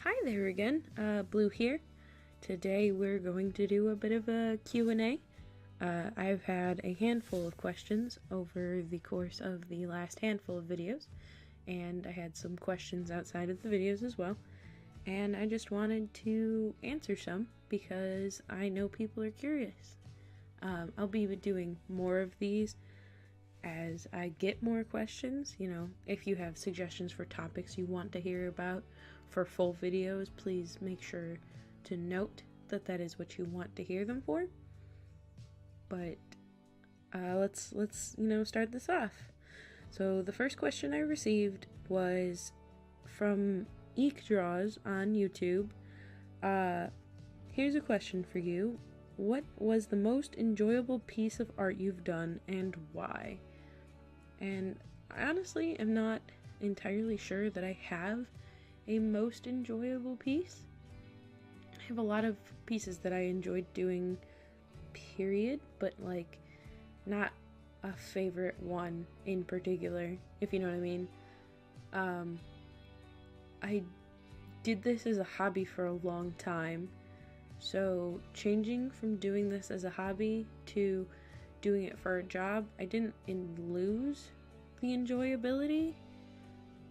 Hi there again, Blue here. Today we're going to do a bit of a Q&A. I've had a handful of questions over the course of the last handful of videos, and I had some questions outside of the videos as well, and I just wanted to answer some because I know people are curious. I'll be doing more of these as I get more questions. If you have suggestions for topics you want to hear about for full videos, please make sure to note that that is what you want to hear them for. But let's start this off. So the first question I received was from Eek Draws on YouTube. Here's a question for you. What was the most enjoyable piece of art you've done and why? And I honestly am not entirely sure that I have a most enjoyable piece. I have a lot of pieces that I enjoyed doing, period, but not a favorite one in particular, if you know what I mean. I did this as a hobby for a long time, so changing from doing this as a hobby to doing it for a job, I didn't lose the enjoyability,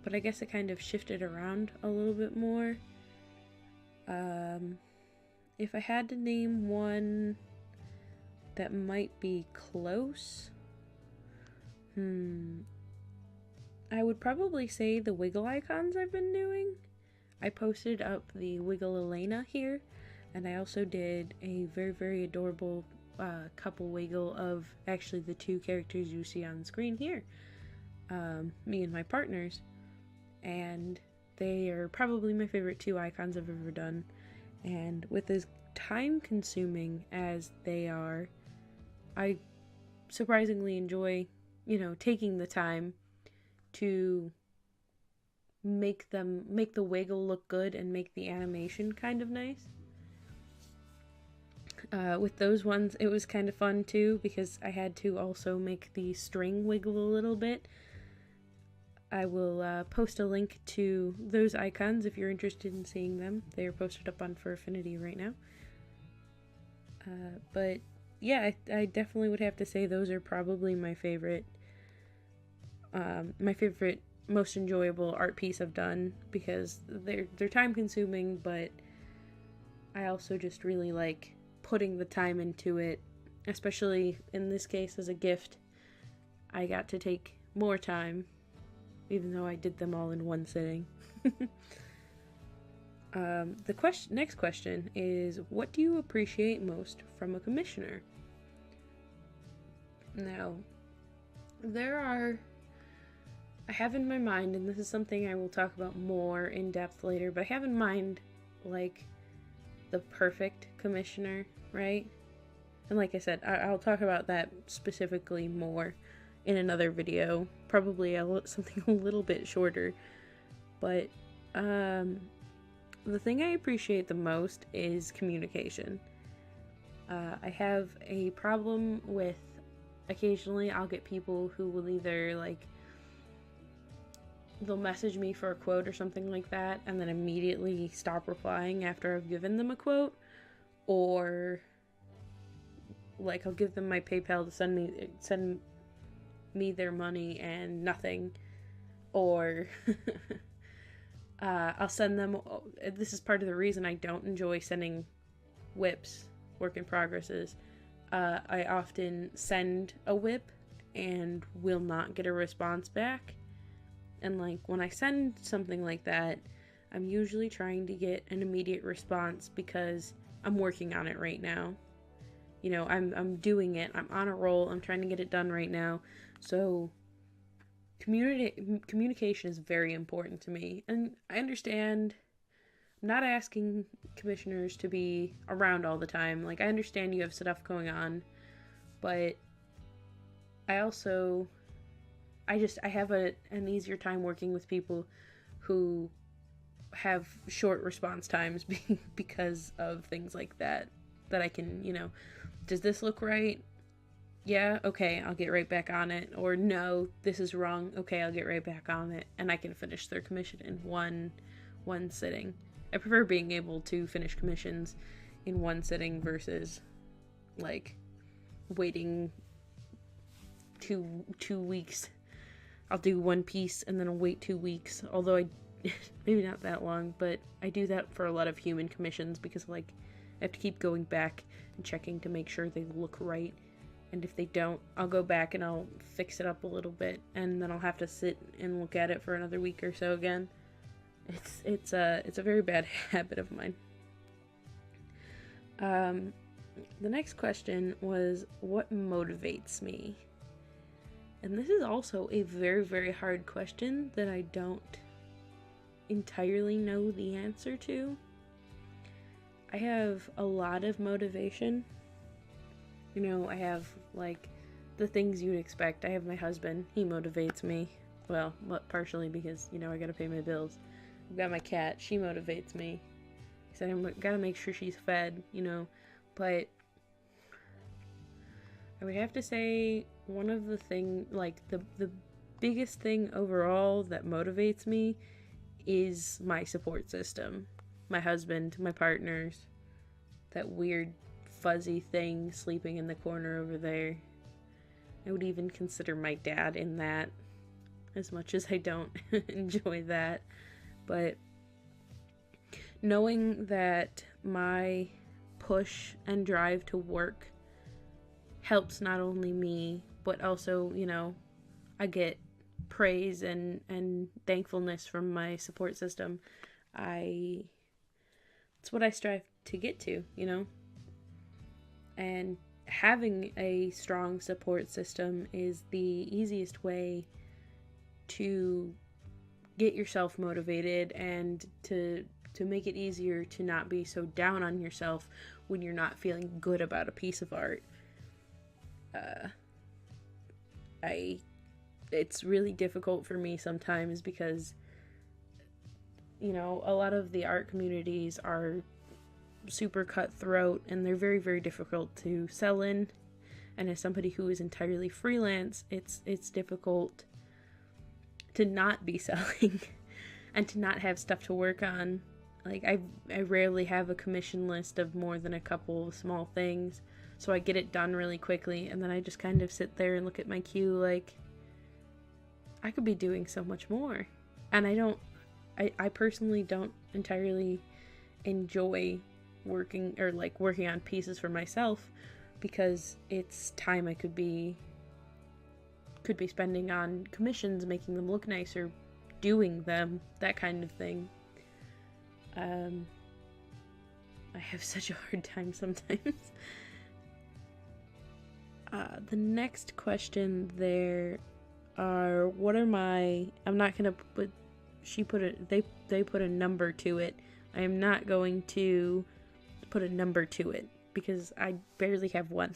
but I guess it kind of shifted around a little bit more. If I had to name one that might be close, I would probably say the wiggle icons I've been doing. I posted up the Wiggle Elena here, and I also did a very, very adorable couple wiggle of actually the two characters you see on screen here, me and my partners, and they are probably my favorite two icons I've ever done. And with as time consuming as they are, I surprisingly enjoy, taking the time to make the wiggle look good and make the animation kind of nice. With those ones, it was kind of fun too, because I had to also make the string wiggle a little bit. I will post a link to those icons if you're interested in seeing them. They are posted up on Furfinity right now. But yeah, I definitely would have to say those are probably my favorite, most enjoyable art piece I've done, because they're time consuming, but I also just really like putting the time into it, especially in this case as a gift. I got to take more time, even though I did them all in one sitting. Next question is, what do you appreciate most from a commissioner? Now, I have in my mind, and this is something I will talk about more in depth later, but I have in mind, the perfect commissioner, right? And like I said, I'll talk about that specifically more in another video, probably something a little bit shorter. But the thing I appreciate the most is communication. I have a problem with, occasionally I'll get people who will either they'll message me for a quote or something like that and then immediately stop replying after I've given them a quote, or I'll give them my PayPal to send me their money and nothing, or I'll send them. This is part of the reason I don't enjoy sending whips, work in progresses. I often send a whip and will not get a response back, and when I send something like that, I'm usually trying to get an immediate response because I'm working on it right now. I'm doing it. I'm on a roll. I'm trying to get it done right now. So communication is very important to me. And I understand, I'm not asking commissioners to be around all the time. I understand you have stuff going on, but I have an easier time working with people who have short response times because of things like that I can, does this look right? Yeah, okay, I'll get right back on it. Or no, this is wrong. Okay, I'll get right back on it. And I can finish their commission in one sitting. I prefer being able to finish commissions in one sitting versus like waiting two weeks. I'll do one piece and then I'll wait 2 weeks, although I maybe not that long, but I do that for a lot of human commissions because like I have to keep going back and checking to make sure they look right, and if they don't, I'll go back and I'll fix it up a little bit, and then I'll have to sit and look at it for another week or so again. It's a very bad habit of mine. The next question was, what motivates me? And this is also a very, very hard question that I don't entirely know the answer to. I have a lot of motivation. You know, I have like the things you'd expect. I have my husband, he motivates me. Well, partially because, you know, I gotta pay my bills. I've got my cat, she motivates me. So I gotta make sure she's fed, you know. But I would have to say one of the the biggest thing overall that motivates me is my support system. My husband, my partners, that weird fuzzy thing sleeping in the corner over there. I would even consider my dad in that, as much as I don't enjoy that. But knowing that my push and drive to work helps not only me, but also, you know, I get praise and thankfulness from my support system. It's what I strive to get to, you know? And having a strong support system is the easiest way to get yourself motivated and to make it easier to not be so down on yourself when you're not feeling good about a piece of art. It's really difficult for me sometimes because, you know, a lot of the art communities are super cutthroat and they're very, very difficult to sell in. And as somebody who is entirely freelance, it's difficult to not be selling and to not have stuff to work on. Like, I rarely have a commission list of more than a couple of small things, so I get it done really quickly, and then I just kind of sit there and look at my queue like, I could be doing so much more. And I personally don't entirely enjoy working on pieces for myself, because it's time I could be spending on commissions, making them look nicer, doing them, that kind of thing. I have such a hard time sometimes. The next question there are, what are my, I'm not gonna put, they put a number to it. I am not going to put a number to it because I barely have one.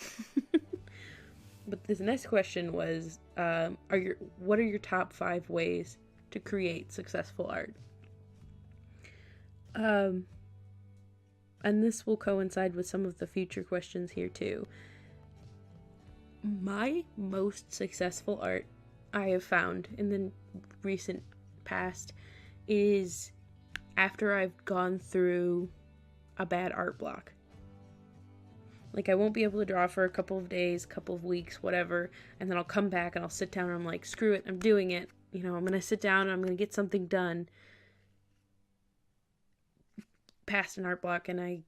But this next question was, what are your top 5 ways to create successful art? And this will coincide with some of the future questions here too. My most successful art I have found in the recent past is after I've gone through a bad art block. Like, I won't be able to draw for a couple of days, couple of weeks, whatever, and then I'll come back and I'll sit down and I'm like, screw it, I'm doing it. You know, I'm gonna sit down and I'm gonna get something done past an art block, and I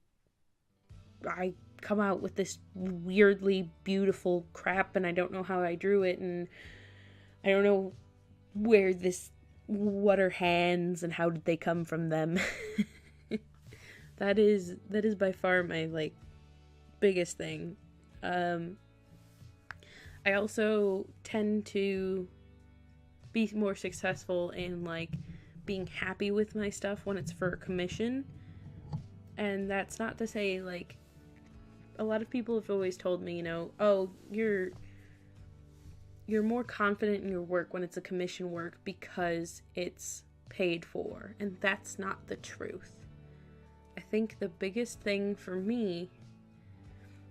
come out with this weirdly beautiful crap, and I don't know how I drew it, and I don't know what are hands and how did they come from them. That is by far my like biggest thing. I also tend to be more successful in like being happy with my stuff when it's for a commission. And that's not to say, like, a lot of people have always told me, you know, oh, you're more confident in your work when it's a commission work because it's paid for. And that's not the truth. I think the biggest thing for me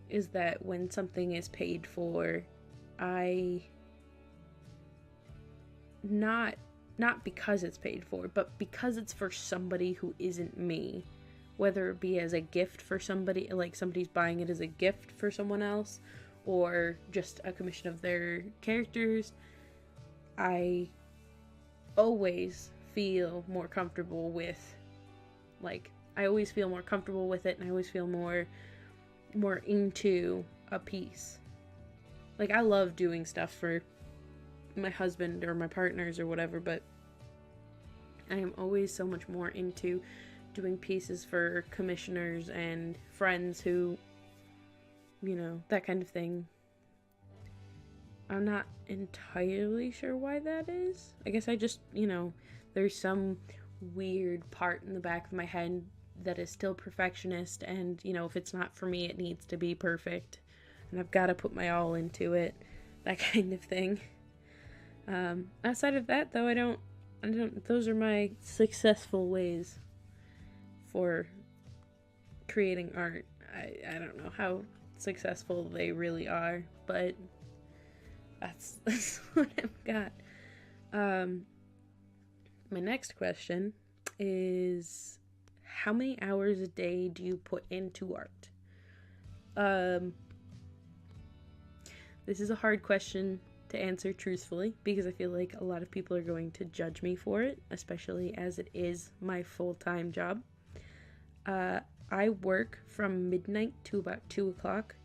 is that when something is paid for, I not not because it's paid for, but because it's for somebody who isn't me. Whether it be as a gift for somebody, like somebody's buying it as a gift for someone else, or just a commission of their characters, I always feel more comfortable with, like, I always feel more comfortable with it, and I always feel more into a piece. Like, I love doing stuff for my husband or my partners or whatever, but I am always so much more into doing pieces for commissioners and friends who, you know, that kind of thing. I'm not entirely sure why that is. I guess I just, you know, there's some weird part in the back of my head that is still perfectionist, and, you know, if it's not for me, it needs to be perfect, and I've got to put my all into it, that kind of thing. Outside of that, though, I don't, those are my successful ways for creating art. I don't know how successful they really are, but that's what I've got. My next question is, how many hours a day do you put into art? This is a hard question to answer truthfully, because I feel like a lot of people are going to judge me for it, especially as it is my full-time job. I work from midnight to about 2 o'clock,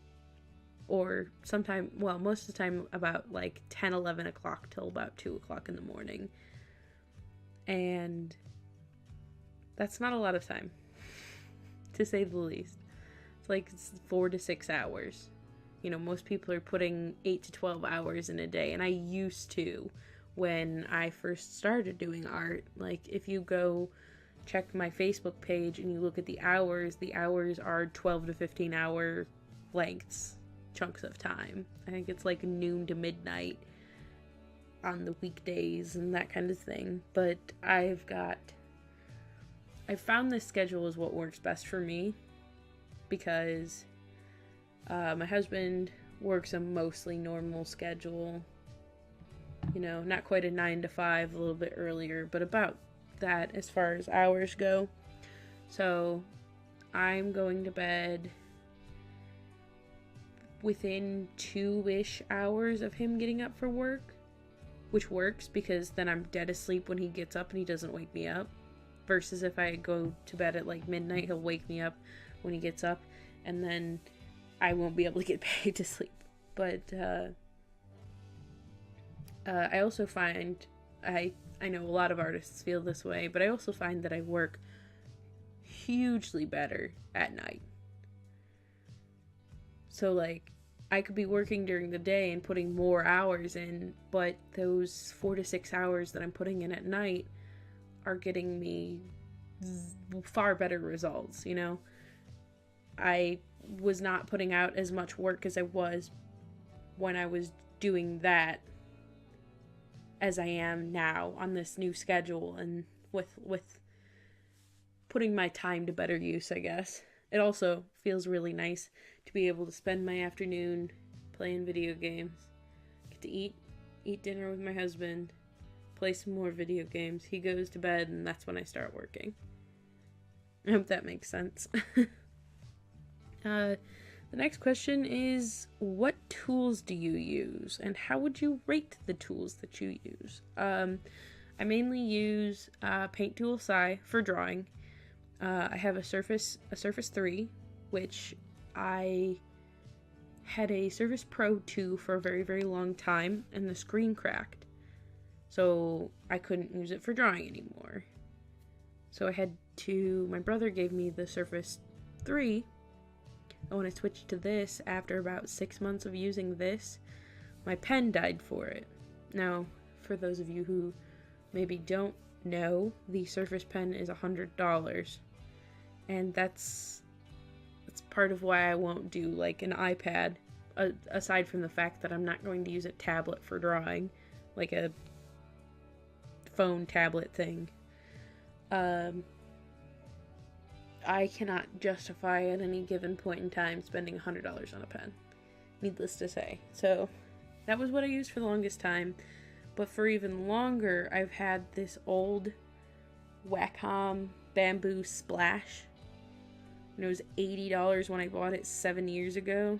or sometime, well, most of the time about like 10, 11 o'clock till about 2 o'clock in the morning. And that's not a lot of time, to say the least. It's like 4 to 6 hours. You know, most people are putting 8 to 12 hours in a day, and I used to when I first started doing art. Like, if you go check my Facebook page and you look at the hours are 12 to 15 hour lengths, chunks of time. I think it's like noon to midnight on the weekdays and that kind of thing. But I found this schedule is what works best for me, because my husband works a mostly normal schedule, you know, not quite a 9 to 5, a little bit earlier, but about that as far as hours go. So I'm going to bed within 2-ish hours of him getting up for work, which works because then I'm dead asleep when he gets up and he doesn't wake me up, versus if I go to bed at like midnight, he'll wake me up when he gets up, and then I won't be able to get paid to sleep. But I also find, I know a lot of artists feel this way, but I also find that I work hugely better at night. So, like, I could be working during the day and putting more hours in, but those 4 to 6 hours that I'm putting in at night are getting me far better results, you know? I was not putting out as much work as I was when I was doing that as I am now on this new schedule, and with putting my time to better use, I guess. It also feels really nice to be able to spend my afternoon playing video games. Get to eat dinner with my husband, play some more video games. He goes to bed, and that's when I start working. I hope that makes sense. The next question is, what tools do you use, and how would you rate the tools that you use? I mainly use Paint Tool Sai for drawing. I have a Surface 3, which I had a Surface Pro 2 for a very, very long time, and the screen cracked, so I couldn't use it for drawing anymore. So my brother gave me the Surface 3. And when I switched to this, after about 6 months of using this, my pen died for it. Now, for those of you who maybe don't know, the Surface Pen is $100. And that's part of why I won't do like an iPad, aside from the fact that I'm not going to use a tablet for drawing, like a phone tablet thing. I cannot justify at any given point in time spending $100 on a pen, needless to say. So that was what I used for the longest time, But for even longer, I've had this old Wacom bamboo splash. And it was $80 when I bought it 7 years ago.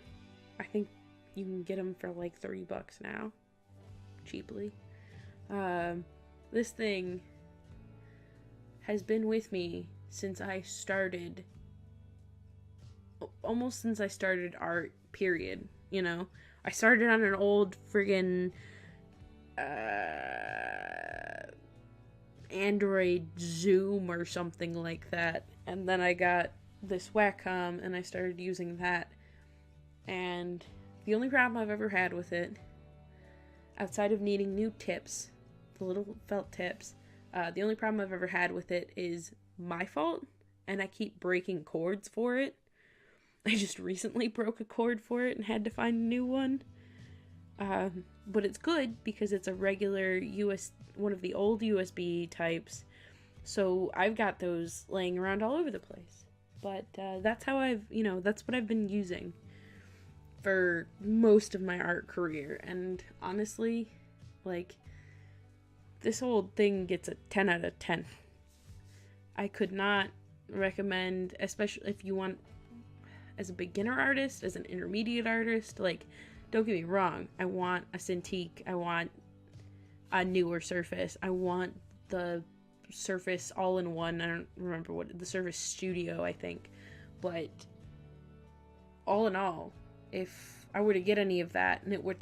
I think you can get them for like $30 now. Cheaply. This thing has been with me since I started, almost since I started art, period. You know, I started on an old friggin' Android Zoom or something like that, and then I got this Wacom and I started using that, and the only problem I've ever had with it, outside of needing new tips, the little felt tips, the only problem I've ever had with it is my fault, and I keep breaking cords for it. I just recently broke a cord for it and had to find a new one. But it's good because it's a regular one of the old USB types. So I've got those laying around all over the place. But that's how that's what I've been using for most of my art career. And honestly, like, this old thing gets a 10 out of 10. I could not recommend, especially if you want, as a beginner artist, as an intermediate artist, like, don't get me wrong, I want a Cintiq, I want a newer Surface, I want the Surface all-in-one, I don't remember what, the Surface Studio, I think, but all in all, if I were to get any of that and it were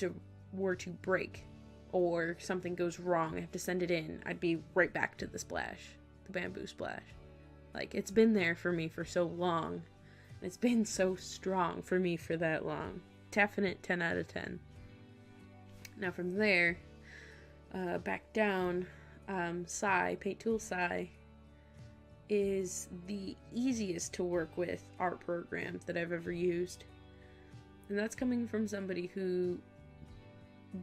to break, or something goes wrong, I have to send it in, I'd be right back to the splash, the bamboo splash. Like, it's been there for me for so long, and it's been so strong for me for that long. Definite 10 out of 10. Now from there, back down, Paint Tool Sai is the easiest to work with art program that I've ever used. And that's coming from somebody who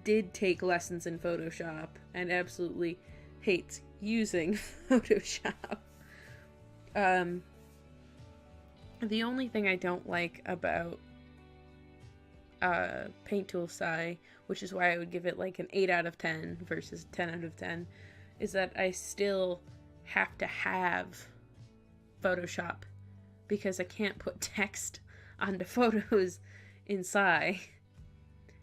did take lessons in Photoshop and absolutely hates using Photoshop. The only thing I don't like about Paint Tool Sai, which is why I would give it like an 8 out of 10 versus 10 out of 10, is that I still have to have Photoshop because I can't put text onto photos in Sai.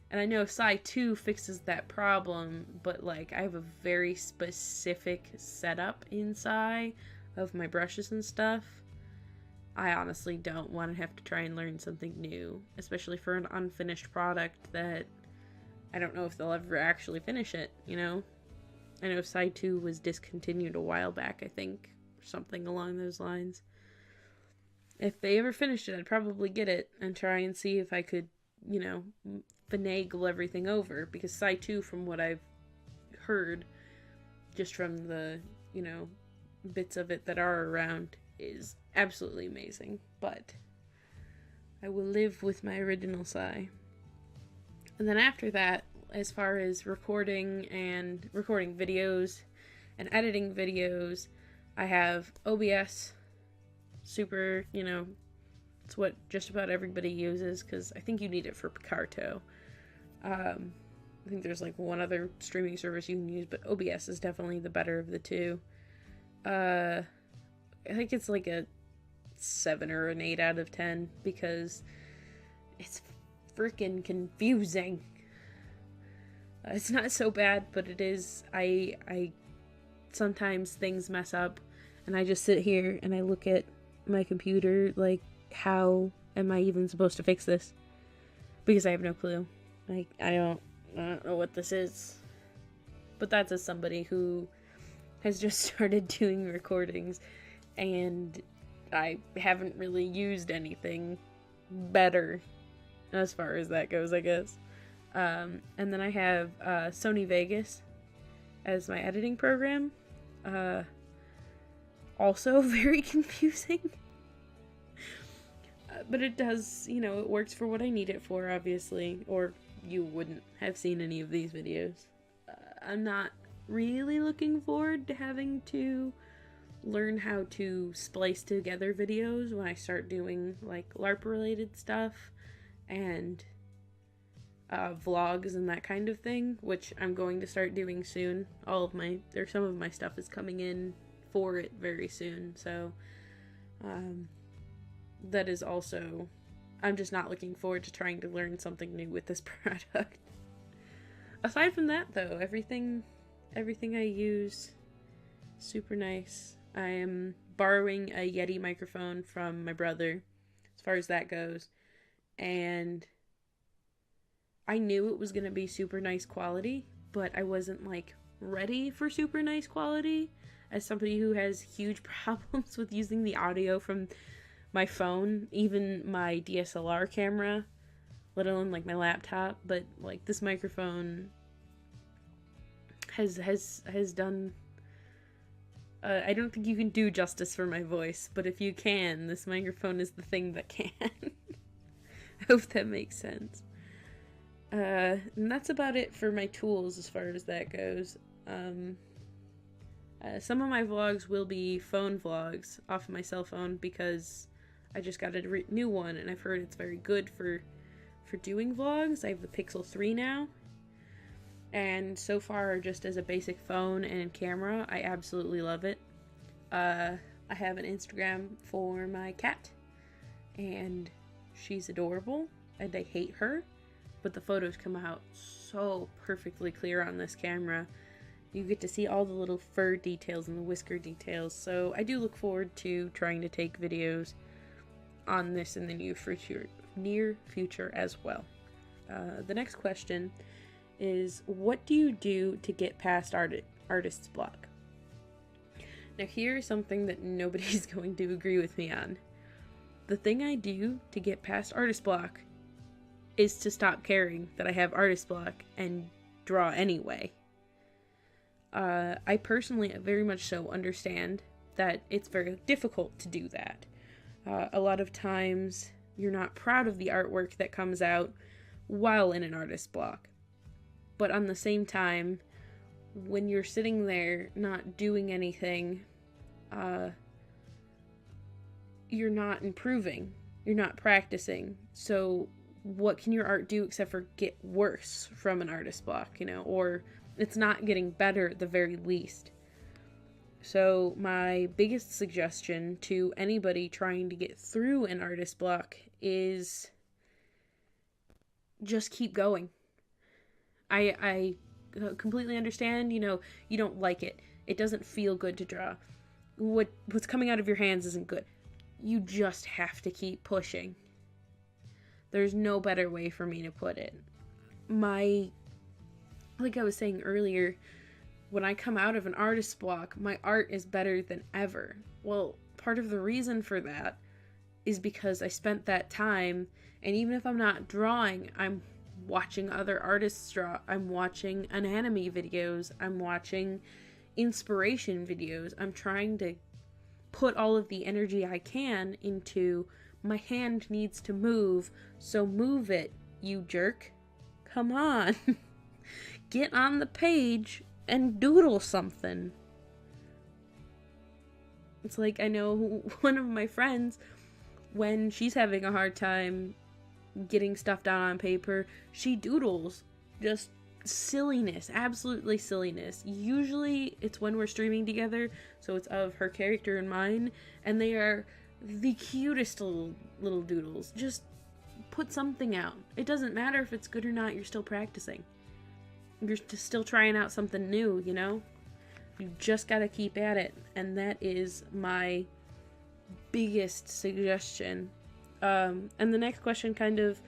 And I know Sai 2 fixes that problem, but like, I have a very specific setup in Sai of my brushes and stuff. I honestly don't want to have to try and learn something new, especially for an unfinished product that I don't know if they'll ever actually finish it, you know? I know Sai 2 was discontinued a while back, I think, or something along those lines. If they ever finished it, I'd probably get it and try and see if I could, finagle everything over, because Sai 2, from what I've heard, just from the, bits of it that are around, is absolutely amazing. But I will live with my original Sai. And then after that, as far as recording videos and editing videos, I have OBS. Super, it's what just about everybody uses, because I think you need it for Picarto. I think there's like one other streaming service you can use, but OBS is definitely the better of the two. I think it's like a 7 or an 8 out of 10, because it's freaking confusing. It's not so bad, but it is. I sometimes things mess up, and I just sit here and I look at my computer like, how am I even supposed to fix this? Because I have no clue. Like, I don't know what this is. But that's as somebody who has just started doing recordings, and I haven't really used anything better as far as that goes, I guess. And then I have Sony Vegas as my editing program. Also very confusing. But it does, it works for what I need it for, obviously, or you wouldn't have seen any of these videos. I'm not really looking forward to having to learn how to splice together videos when I start doing, like, LARP-related stuff, and vlogs and that kind of thing, which I'm going to start doing soon. Some of my stuff is coming in for it very soon, so that is also, I'm just not looking forward to trying to learn something new with this product. Aside from that, though, everything I use, super nice. I am borrowing a Yeti microphone from my brother, as far as that goes, and I knew it was going to be super nice quality, but I wasn't, like, ready for super nice quality. As somebody who has huge problems with using the audio from my phone, even my DSLR camera, let alone, like, my laptop, but, like, this microphone has done... I don't think you can do justice for my voice, but if you can, this microphone is the thing that can. I hope that makes sense. And that's about it for my tools as far as that goes. Some of my vlogs will be phone vlogs off of my cell phone because I just got a new one and I've heard it's very good for doing vlogs. I have the Pixel 3 now, and so far, just as a basic phone and camera, I absolutely love it. I have an Instagram for my cat, and she's adorable, and I hate her, but the photos come out so perfectly clear on this camera. You get to see all the little fur details and the whisker details, so I do look forward to trying to take videos on this in the near future as well. The next question is, what do you do to get past artist's block? Now here's something that nobody's going to agree with me on. The thing I do to get past artist block is to stop caring that I have artist block and draw anyway. I personally very much so understand that it's very difficult to do that. A lot of times you're not proud of the artwork that comes out while in an artist block. But on the same time, when you're sitting there not doing anything, you're not improving. You're not practicing. So what can your art do except for get worse from an artist block, or it's not getting better at the very least. So my biggest suggestion to anybody trying to get through an artist block is just keep going. I completely understand, you don't like it. It doesn't feel good to draw. What's coming out of your hands isn't good. You just have to keep pushing. There's no better way for me to put it. Like I was saying earlier, when I come out of an artist block, my art is better than ever. Well, part of the reason for that is because I spent that time, and even if I'm not drawing, I'm watching other artists draw, I'm watching anatomy videos, I'm watching inspiration videos, I'm trying to put all of the energy I can into my hand needs to move, so move it, you jerk. Come on. Get on the page and doodle something. It's like, I know one of my friends, when she's having a hard time getting stuff down on paper, she doodles just silliness, absolutely silliness. Usually it's when we're streaming together, so it's of her character and mine, and they are the cutest little doodles. Just put something out. It doesn't matter if it's good or not, you're still practicing. You're still trying out something new, You just gotta keep at it, and that is my biggest suggestion. And the next question kind of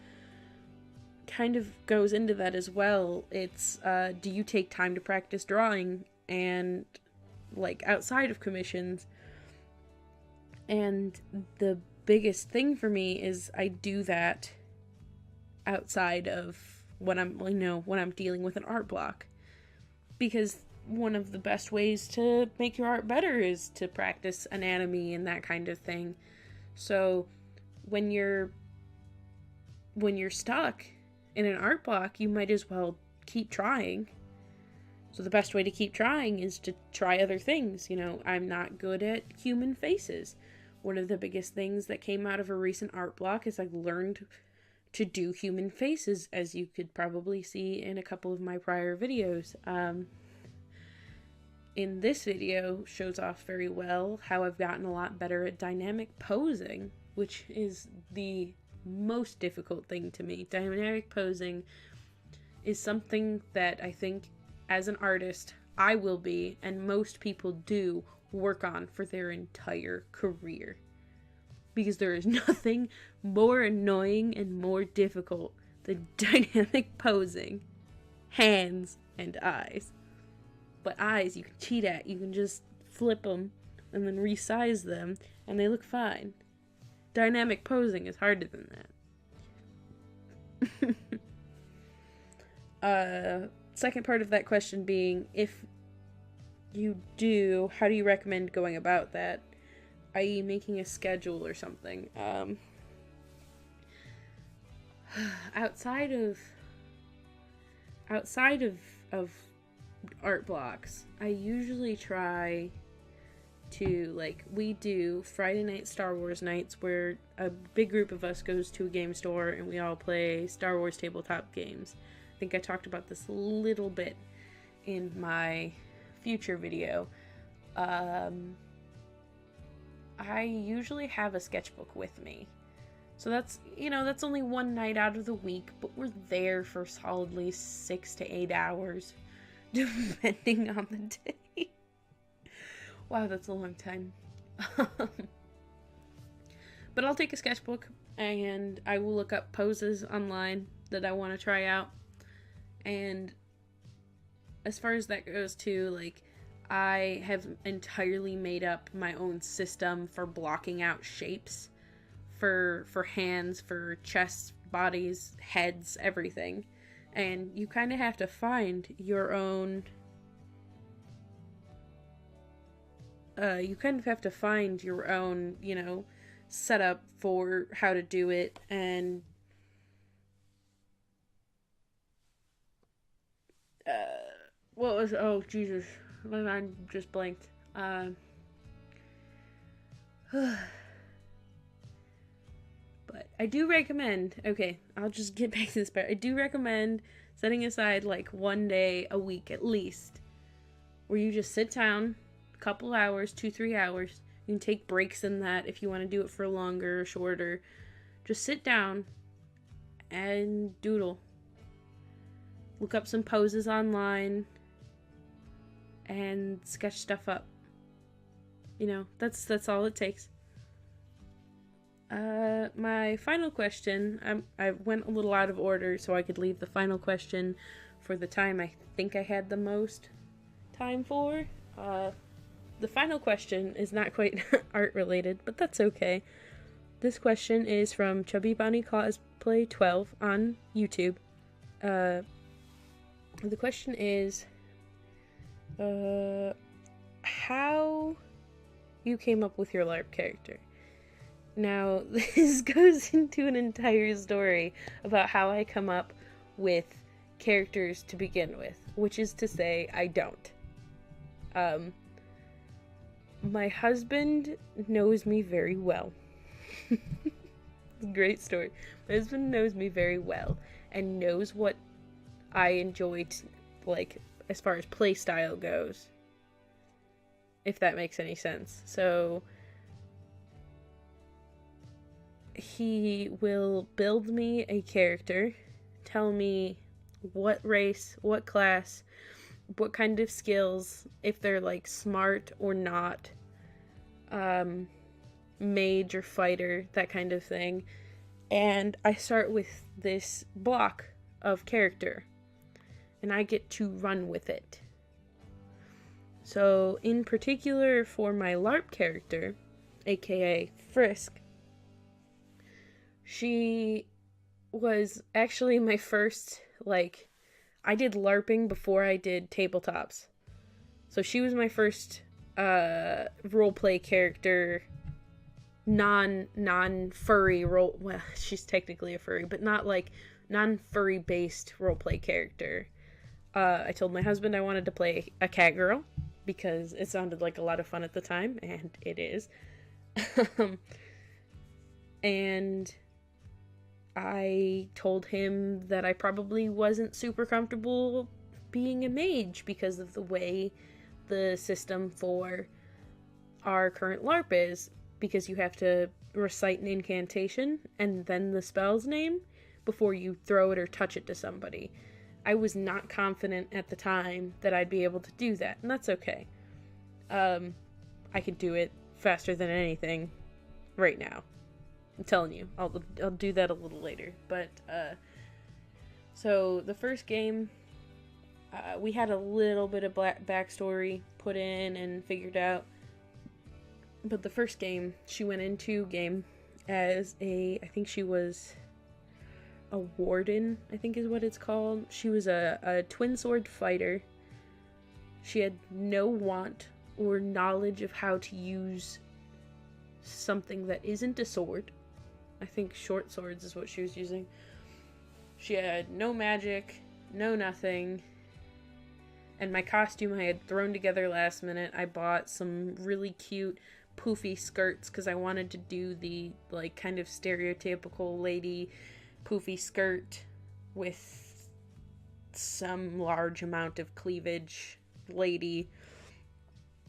goes into that as well. It's, do you take time to practice drawing and, like, outside of commissions? And the biggest thing for me is I do that outside of when I'm dealing with an art block. Because one of the best ways to make your art better is to practice anatomy and that kind of thing. So when you're stuck in an art block, you might as well keep trying. So the best way to keep trying is to try other things. I'm not good at human faces. One of the biggest things that came out of a recent art block is I learned to do human faces, as you could probably see in a couple of my prior videos. In this video shows off very well how I've gotten a lot better at dynamic posing, which is the most difficult thing to me. Dynamic posing is something that I think as an artist I will be, and most people do, work on for their entire career. Because there is nothing more annoying and more difficult than dynamic posing, hands, and eyes. But eyes you can cheat at. You can just flip them and then resize them and they look fine. Dynamic posing is harder than that. Second part of that question being, if you do, how do you recommend going about that? I.e. making a schedule or something. Outside of art blocks, I usually try to, like, we do Friday night Star Wars nights where a big group of us goes to a game store and we all play Star Wars tabletop games. I think I talked about this a little bit in my future video. I usually have a sketchbook with me. So that's, that's only one night out of the week, but we're there for solidly 6 to 8 hours, depending on the day. Wow, that's a long time. But I'll take a sketchbook and I will look up poses online that I want to try out. And as far as that goes too, like, I have entirely made up my own system for blocking out shapes for hands, for chests, bodies, heads, everything. And you kind of have to find your own setup for how to do it. And what was, oh Jesus, my mind just blanked. But I do recommend, okay, I'll just get back to this part. I do recommend setting aside like one day a week at least, where you just sit down, a couple hours, 2-3 hours. You can take breaks in that if you want to do it for longer or shorter. Just sit down and doodle. Look up some poses online and sketch stuff up. That's all it takes. My final question, I went a little out of order so I could leave the final question for the time I think I had the most time for. The final question is not quite art related, but that's okay. This question is from Chubby Bunny Cosplay 12 on YouTube. The question is, how you came up with your LARP character. Now, this goes into an entire story about how I come up with characters to begin with, which is to say, I don't. My husband knows me very well. Great story. My husband knows me very well and knows what I enjoy, like, as far as play style goes. If that makes any sense. So he will build me a character, tell me what race, what class, what kind of skills, if they're like smart or not, mage or fighter, that kind of thing. And I start with this block of character and I get to run with it. So in particular for my LARP character, aka Frisk, she was actually my first, like, I did LARPing before I did tabletops. So she was my first roleplay character, non-furry role, well, she's technically a furry, but not like non-furry based roleplay character. I told my husband I wanted to play a cat girl because it sounded like a lot of fun at the time, and it is. And I told him that I probably wasn't super comfortable being a mage because of the way the system for our current LARP is, because you have to recite an incantation and then the spell's name before you throw it or touch it to somebody. I was not confident at the time that I'd be able to do that, and that's okay. I could do it faster than anything right now. I'm telling you, I'll do that a little later. But, so the first game, we had a little bit of backstory put in and figured out. But the first game, she went into game as I think she was a warden, I think is what it's called. She was a twin sword fighter. She had no want or knowledge of how to use something that isn't a sword. I think short swords is what she was using. She had no magic, no nothing. And my costume I had thrown together last minute. I bought some really cute poofy skirts because I wanted to do the like kind of stereotypical lady poofy skirt with some large amount of cleavage lady,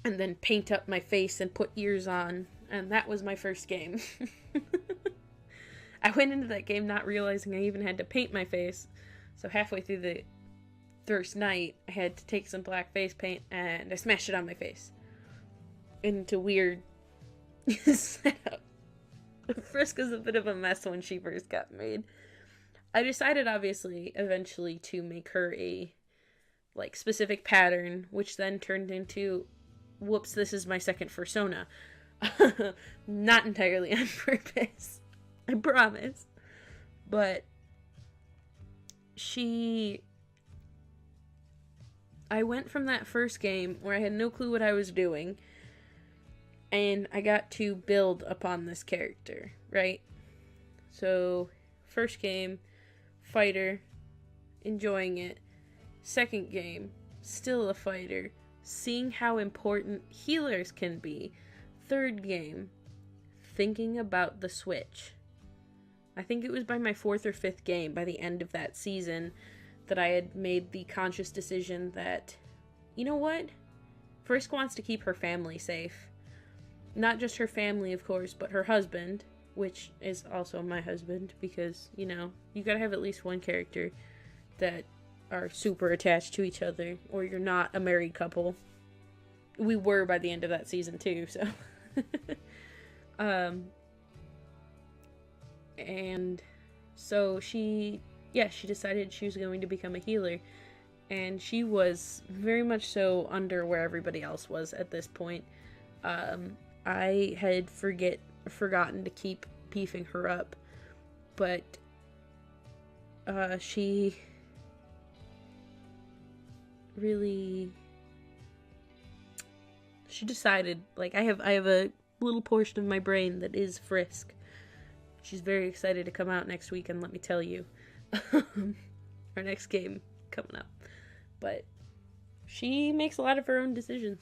and then paint up my face and put ears on, and that was my first game. I went into that game not realizing I even had to paint my face, so halfway through the first night I had to take some black face paint and I smashed it on my face into weird setup. Frisk was a bit of a mess when she first got made. I decided obviously eventually to make her a like specific pattern, which then turned into, whoops, this is my second fursona. Not entirely on purpose, I promise. But I went from that first game where I had no clue what I was doing, and I got to build upon this character, right? So, first game, fighter, enjoying it. Second game, still a fighter, seeing how important healers can be. Third game, thinking about the switch. I think it was by my fourth or fifth game, by the end of that season, that I had made the conscious decision that, you know what? Frisk wants to keep her family safe. Not just her family, of course, but her husband, which is also my husband, because, you know, you gotta have at least one character that are super attached to each other, or you're not a married couple. We were by the end of that season, too, so. And so she decided she was going to become a healer, and she was very much so under where everybody else was at this point. I had forgotten to keep beefing her up, but she decided, like, I have a little portion of my brain that is Frisk. She's very excited to come out next week, and let me tell you, our next game coming up. But she makes a lot of her own decisions.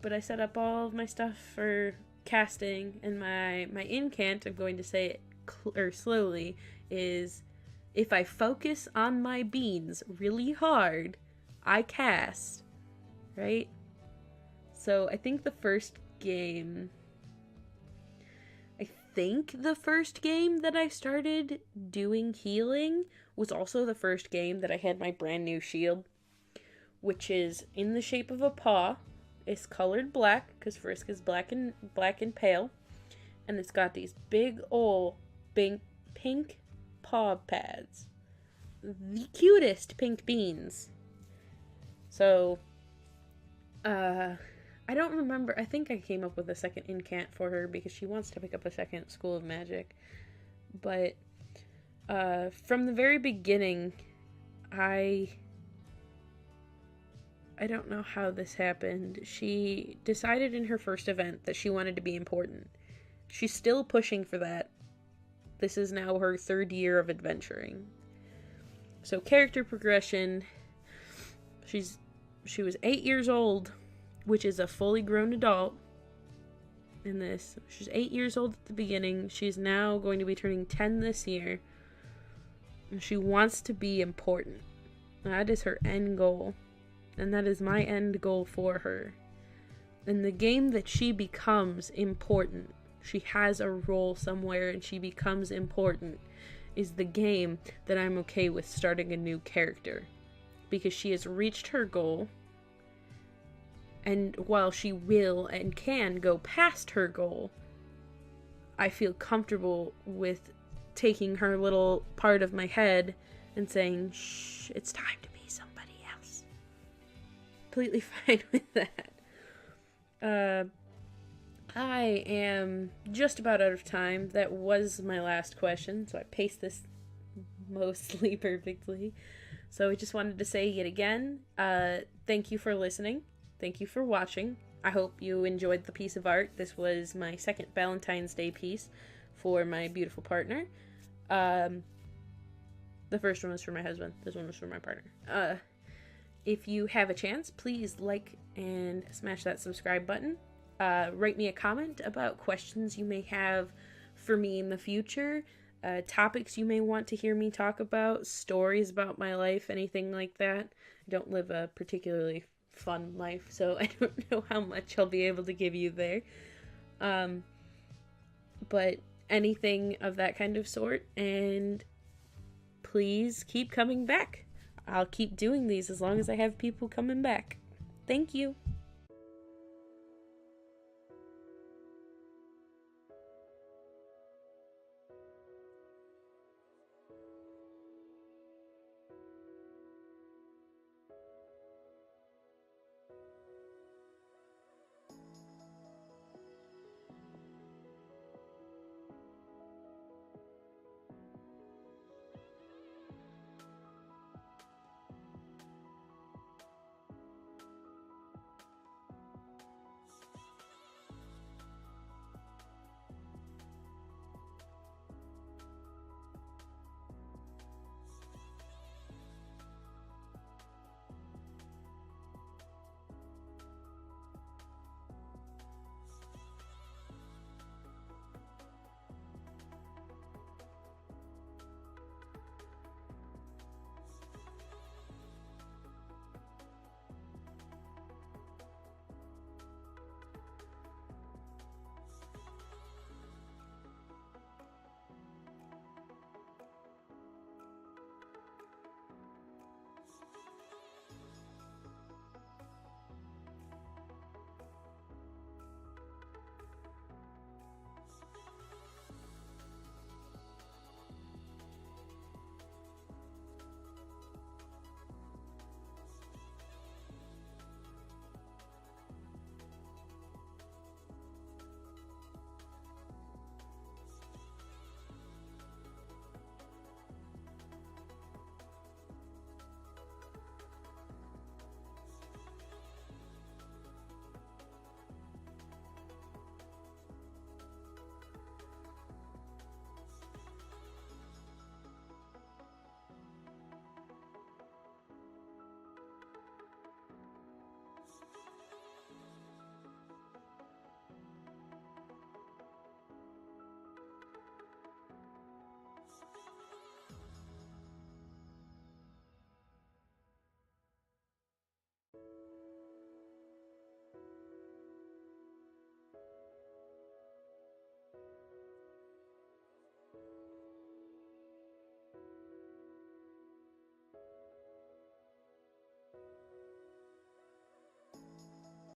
But I set up all of my stuff for casting, and my incant, I'm going to say it slowly, is if I focus on my beans really hard, I cast, right? So I think the first game that I started doing healing was also the first game that I had my brand new shield, which is in the shape of a paw. It's colored black, because Frisk is black and pale, and it's got these big ol' pink paw pads. The cutest pink beans. So, I don't remember. I think I came up with a second incant for her because she wants to pick up a second School of Magic. But from the very beginning, I don't know how this happened. She decided in her first event that she wanted to be important. She's still pushing for that. This is now her third year of adventuring. So character progression, she was 8 years old, which is a fully grown adult. in this. She's 8 years old at the beginning. She's now going to be turning 10 this year. And she wants to be important. That is her end goal. And that is my end goal for her. In the game that she becomes important, she has a role somewhere and she becomes important, is the game that I'm okay with starting a new character. Because she has reached her goal. And while she will and can go past her goal, I feel comfortable with taking her little part of my head and saying, shh, it's time to be somebody else. Completely fine with that. I am just about out of time. That was my last question, so I paced this mostly perfectly. So I just wanted to say yet again, thank you for listening. Thank you for watching. I hope you enjoyed the piece of art. This was my second Valentine's Day piece for my beautiful partner. The first one was for my husband. This one was for my partner. If you have a chance, please like and smash that subscribe button. Write me a comment about questions you may have for me in the future, topics you may want to hear me talk about, stories about my life, anything like that. I don't live a particularly fun life, so I don't know how much I'll be able to give you there. But anything of that kind of sort, and please keep coming back. I'll keep doing these as long as I have people coming back. Thank you.